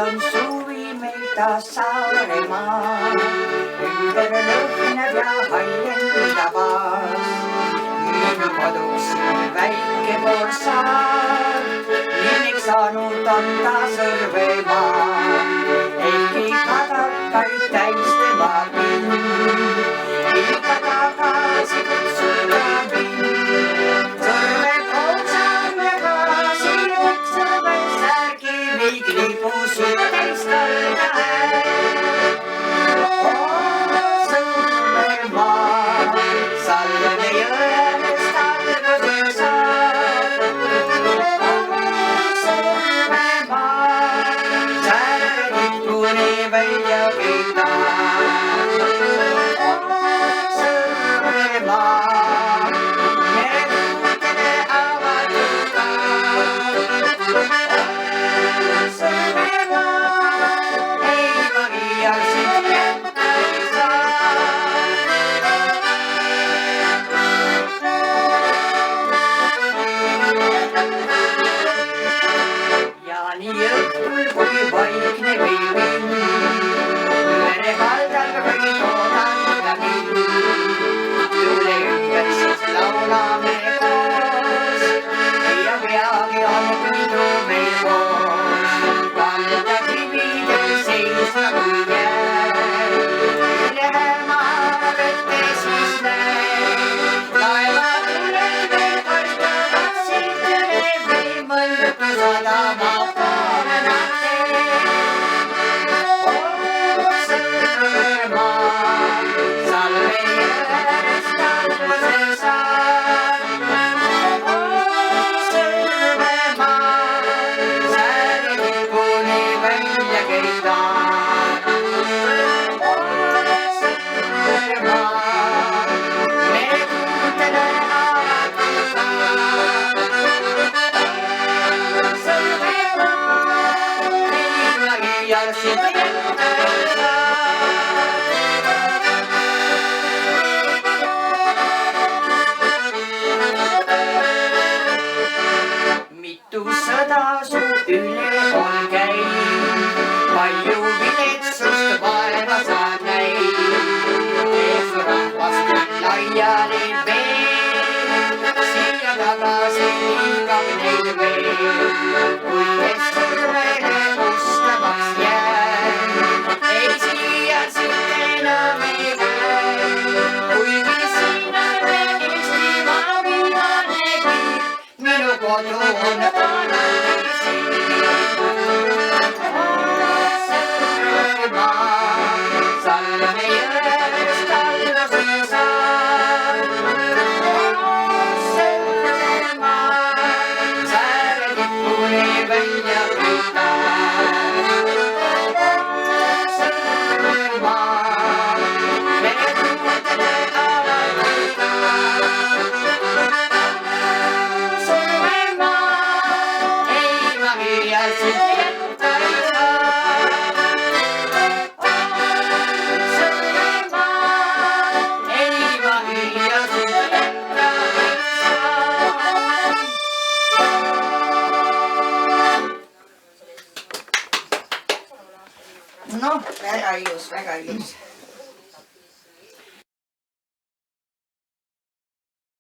on suvi meil taas Saaremaal. ümber lõhnab ja haljendab aas. minu koduks väike poolsaar, nimeks saanud on ta Sõrvemaa. ehkki kadakaid täis tema pind, ikka tagasi kutsub ta mind. Sõrve poolsaar ja gaasivõkk Sõrves särgi viig lipusid teist kõrda hääl. Sõrvemaa, Salme jõest alguse saab. Sõrvemaa, särg tipuni välja keidab. Sõrvemaa, meretuultele avatud taab. Sõrvemaa, ei ma iial sind jätta ei saa. Ja nii õhtul, kui vaikne veepind, merepaldal või toodanga mind, tuule ümber siis laulame koos ja peagi on pidu meil koos. Valda kividel seisma kui jää, ülemaa vette siis näed. Laeva tuuled veel paistavad sildele või mõldu sadama poole nad teed. Sõrvemaa, Salme jõest alguse saab. Sõrvemaa, särg tipuni välja keidab. Sõrvemaa, meretuultele avatud taab. Sõrvemaa, ei ma iial sind jätta ei saa. Mitu sõda su üle on käinud, palju viletsust vaeva sa näinud. Su rahvast küll laiali veel, siia tagasi hingab neid veel. kui kes Sõrvele ustamaks jääb, ei siia siit enam ei käi. kuigi siin on veel Eestimaa viimane piir, minu kodu on alati siin. Sõrvemaa, Salme jõest alguse saab. Sõrvemaa, särg tipuni välja keidab. Sõrvemaa, meretuultele avatud taab. Sõrvemaa, ei ma iial sind jätta ei saa. Sõrvemaa, ei ma iial sind jätta ei saa. Noh, väga ilus, väga ilus.